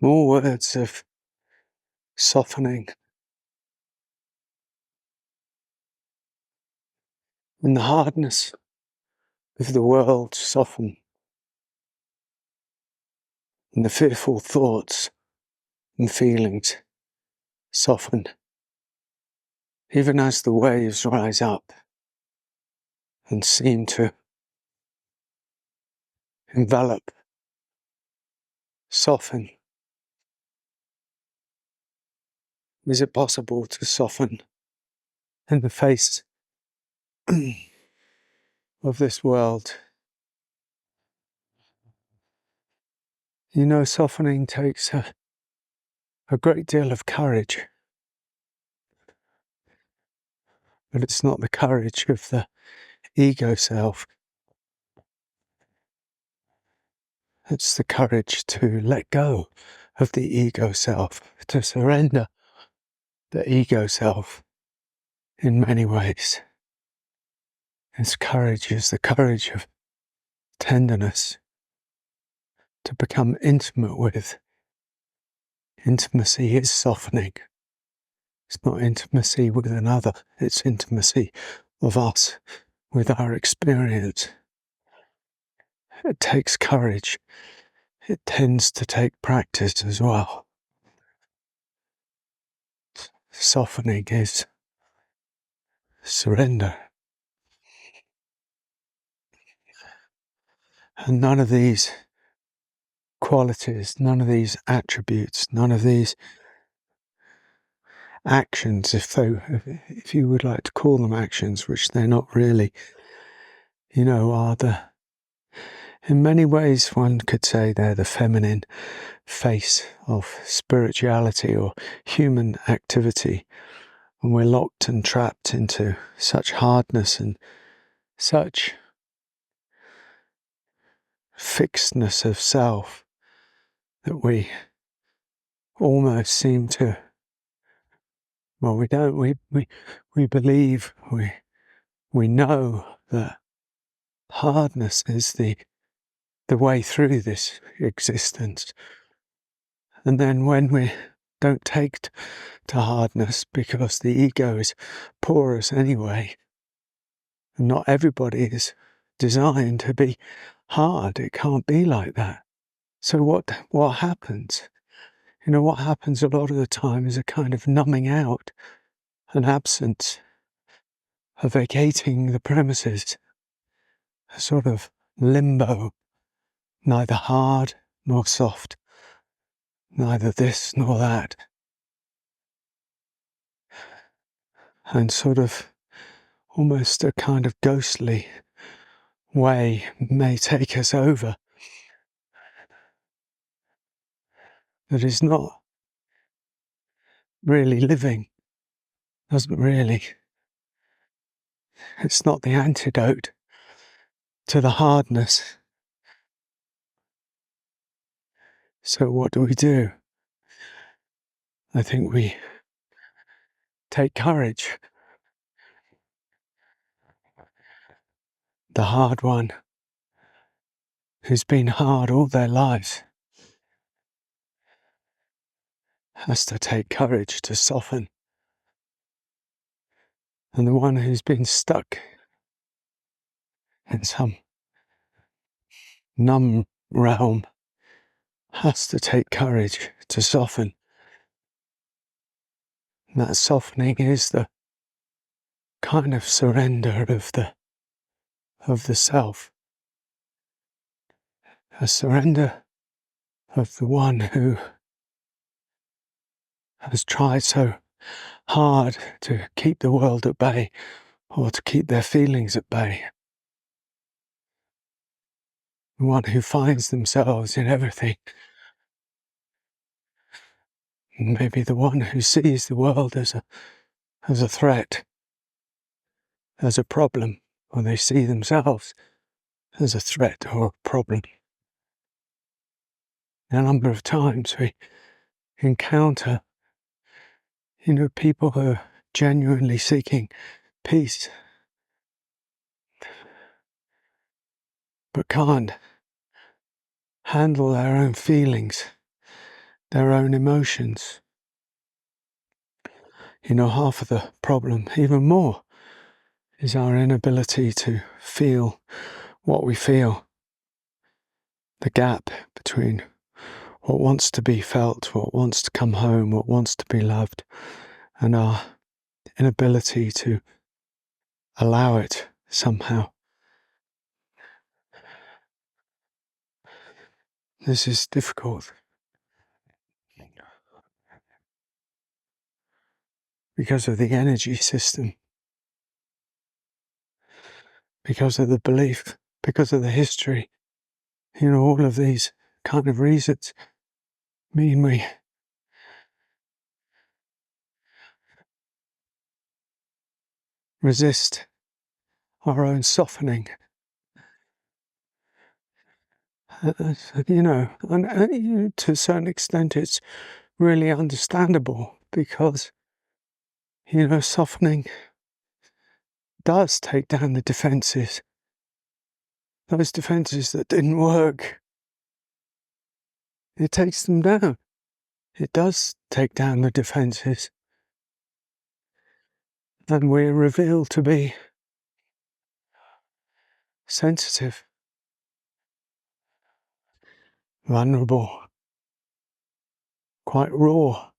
More words of softening. And the hardness of the world soften. And the fearful thoughts and feelings soften. Even as the waves rise up and seem to envelop, soften. Is it possible to soften in the face of this world? You know, softening takes a great deal of courage. But it's not the courage of the ego self. It's the courage to let go of the ego self, to surrender the ego self in many ways. Its courage is the courage of tenderness, to become intimate with. Intimacy is softening. It's not intimacy with another, it's intimacy of us with our experience. It takes courage. It tends to take practice as well. Softening is surrender. And none of these qualities, none of these attributes, none of these actions, if you would like to call them actions, which they're not really, are in many ways one could say they're the feminine face of spirituality or human activity. And we're locked and trapped into such hardness and such fixedness of self that we almost seem to, we don't, we believe, we know that hardness is the way through this existence. And then when we don't take to hardness because the ego is porous anyway, and not everybody is designed to be hard. It can't be like that. So what happens? What happens a lot of the time is a kind of numbing out, an absence, a vacating the premises, a sort of limbo, neither hard nor soft, neither this nor that. And sort of almost a kind of ghostly way may take us over that is not really living, doesn't really. It's not the antidote to the hardness. So what do? I think we take courage. The hard one, who's been hard all their lives, has to take courage to soften. And the one who's been stuck in some numb realm has to take courage to soften. And that softening is the kind of surrender of the self. A surrender of the one who has tried so hard to keep the world at bay or to keep their feelings at bay. The one who finds themselves in everything. And maybe the one who sees the world as a threat, as a problem, or they see themselves as a threat or a problem. A number of times we encounter, people who are genuinely seeking peace, but can't handle their own feelings, their own emotions. Half of the problem, even more, is our inability to feel what we feel. The gap between what wants to be felt, what wants to come home, what wants to be loved, and our inability to allow it somehow. This is difficult because of the energy system, because of the belief, because of the history. All of these kind of reasons mean we resist our own softening. And to a certain extent it's really understandable because, softening does take down the defences. Those defences that didn't work, it takes them down. It does take down the defences. And we're revealed to be sensitive, vulnerable, quite raw.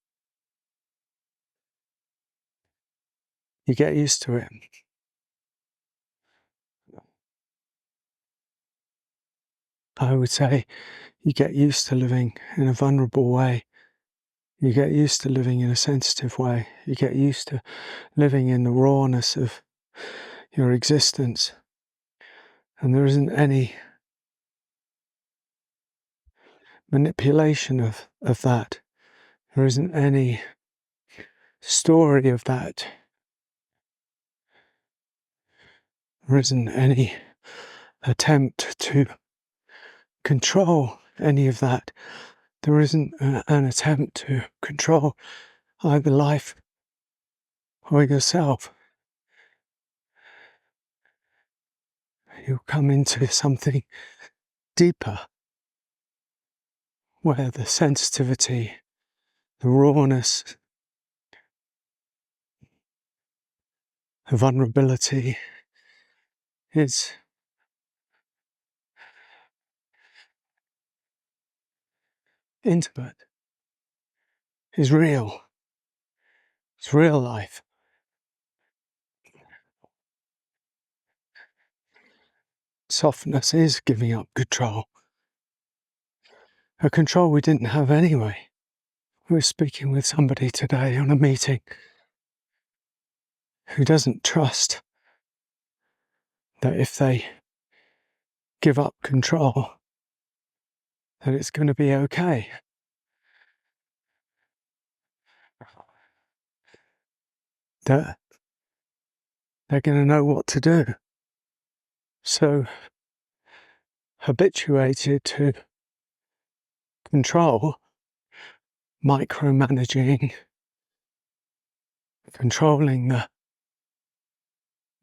You get used to it. I would say you get used to living in a vulnerable way. You get used to living in a sensitive way. You get used to living in the rawness of your existence. And there isn't any manipulation of that. There isn't any story of that. There isn't any attempt to control any of that. There isn't an attempt to control either life or yourself. You come into something deeper where the sensitivity, the rawness, the vulnerability is intimate, is real. It's real life. Softness is giving up control. A control we didn't have anyway. We were speaking with somebody today on a meeting who doesn't trust that if they give up control, that it's going to be okay. That they're going to know what to do. So habituated to control, micromanaging, controlling the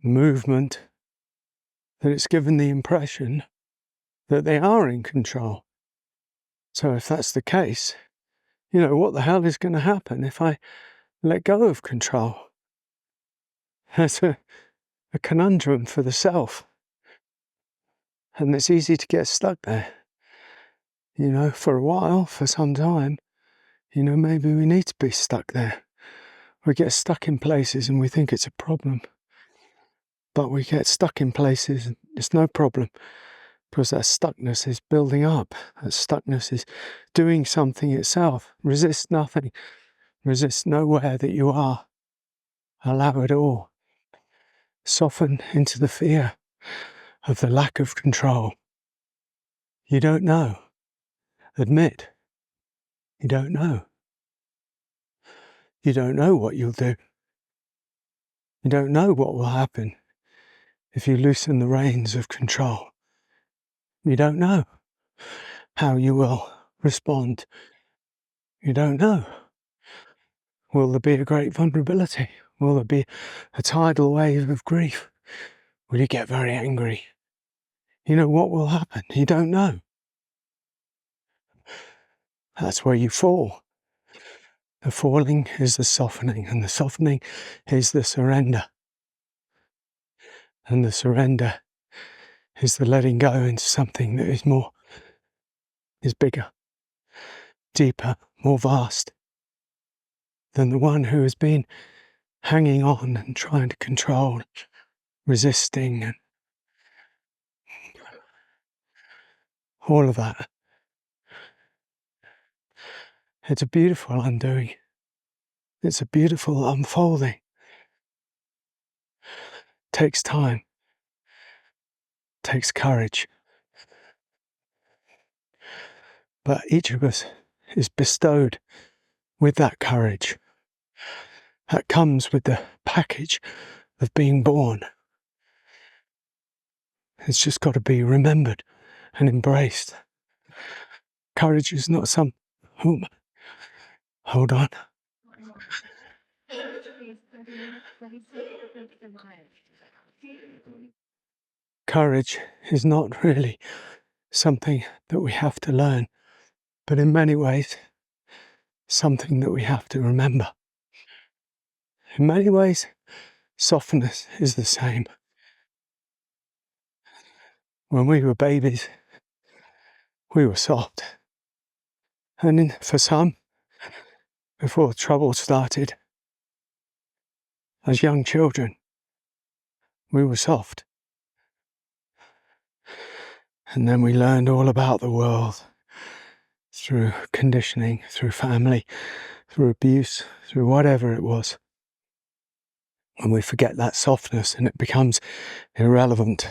movement, that it's given the impression that they are in control. So if that's the case, what the hell is going to happen if I let go of control? That's a conundrum for the self. And it's easy to get stuck there. For a while, for some time, maybe we need to be stuck there. We get stuck in places and we think it's a problem. But we get stuck in places and it's no problem because that stuckness is building up. That stuckness is doing something itself. Resist nothing. Resist nowhere that you are. Allow it all. Soften into the fear of the lack of control. You don't know. Admit. You don't know. You don't know what you'll do. You don't know what will happen if you loosen the reins of control. You don't know how you will respond. You don't know. Will there be a great vulnerability? Will there be a tidal wave of grief? Will you get very angry? What will happen? You don't know. That's where you fall. The falling is the softening, and the softening is the surrender. And the surrender is the letting go into something that is bigger, deeper, more vast than the one who has been hanging on and trying to control, resisting, and all of that. It's a beautiful undoing. It's a beautiful unfolding. Takes time. Takes courage. But each of us is bestowed with that courage. That comes with the package of being born. It's just got to be remembered and embraced. Courage is not some... Hold on. Courage is not really something that we have to learn, but in many ways, something that we have to remember. In many ways, softness is the same. When we were babies, we were soft. And for some, before trouble started, as young children, we were soft. And then we learned all about the world through conditioning, through family, through abuse, through whatever it was. And we forget that softness and it becomes irrelevant.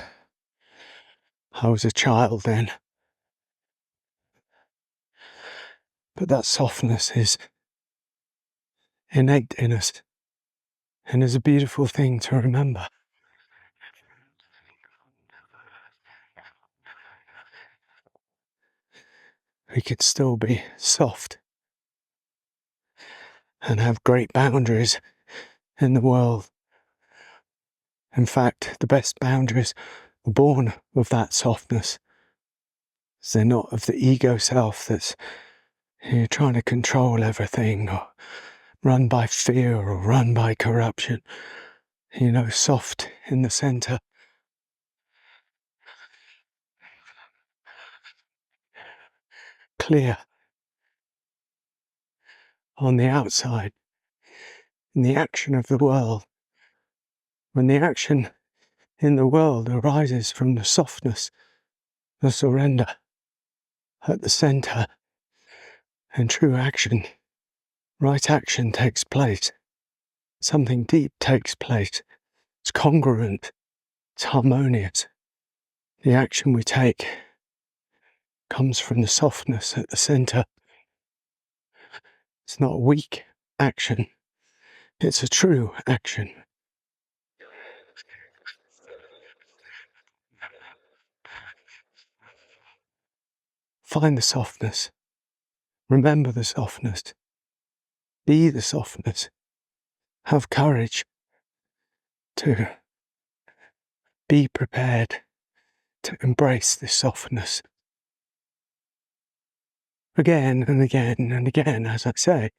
I was a child then. But that softness is innate in us and is a beautiful thing to remember. We could still be soft and have great boundaries in the world. In fact, the best boundaries are born of that softness. They're not of the ego self that's trying to control everything or run by fear or run by corruption. Soft in the center. Clear on the outside. In the action of the world. When the action in the world arises from the softness, the surrender at the center, and true action, right action takes place. Something deep takes place. It's congruent. It's harmonious. The action we take comes from the softness at the center. It's not weak action. It's a true action. Find the softness. Remember the softness. Be the softness. Have courage to be prepared to embrace this softness. Again and again and again, as I say,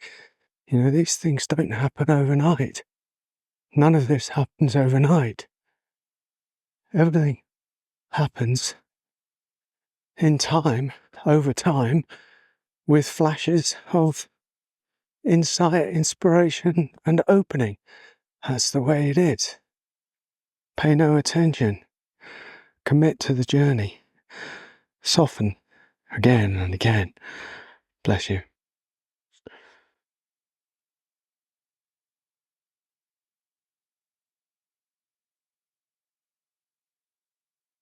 these things don't happen overnight. None of this happens overnight. Everything happens in time, over time, with flashes of insight, inspiration, and opening. That's the way it is. Pay no attention. Commit to the journey. Soften again and again. Bless you.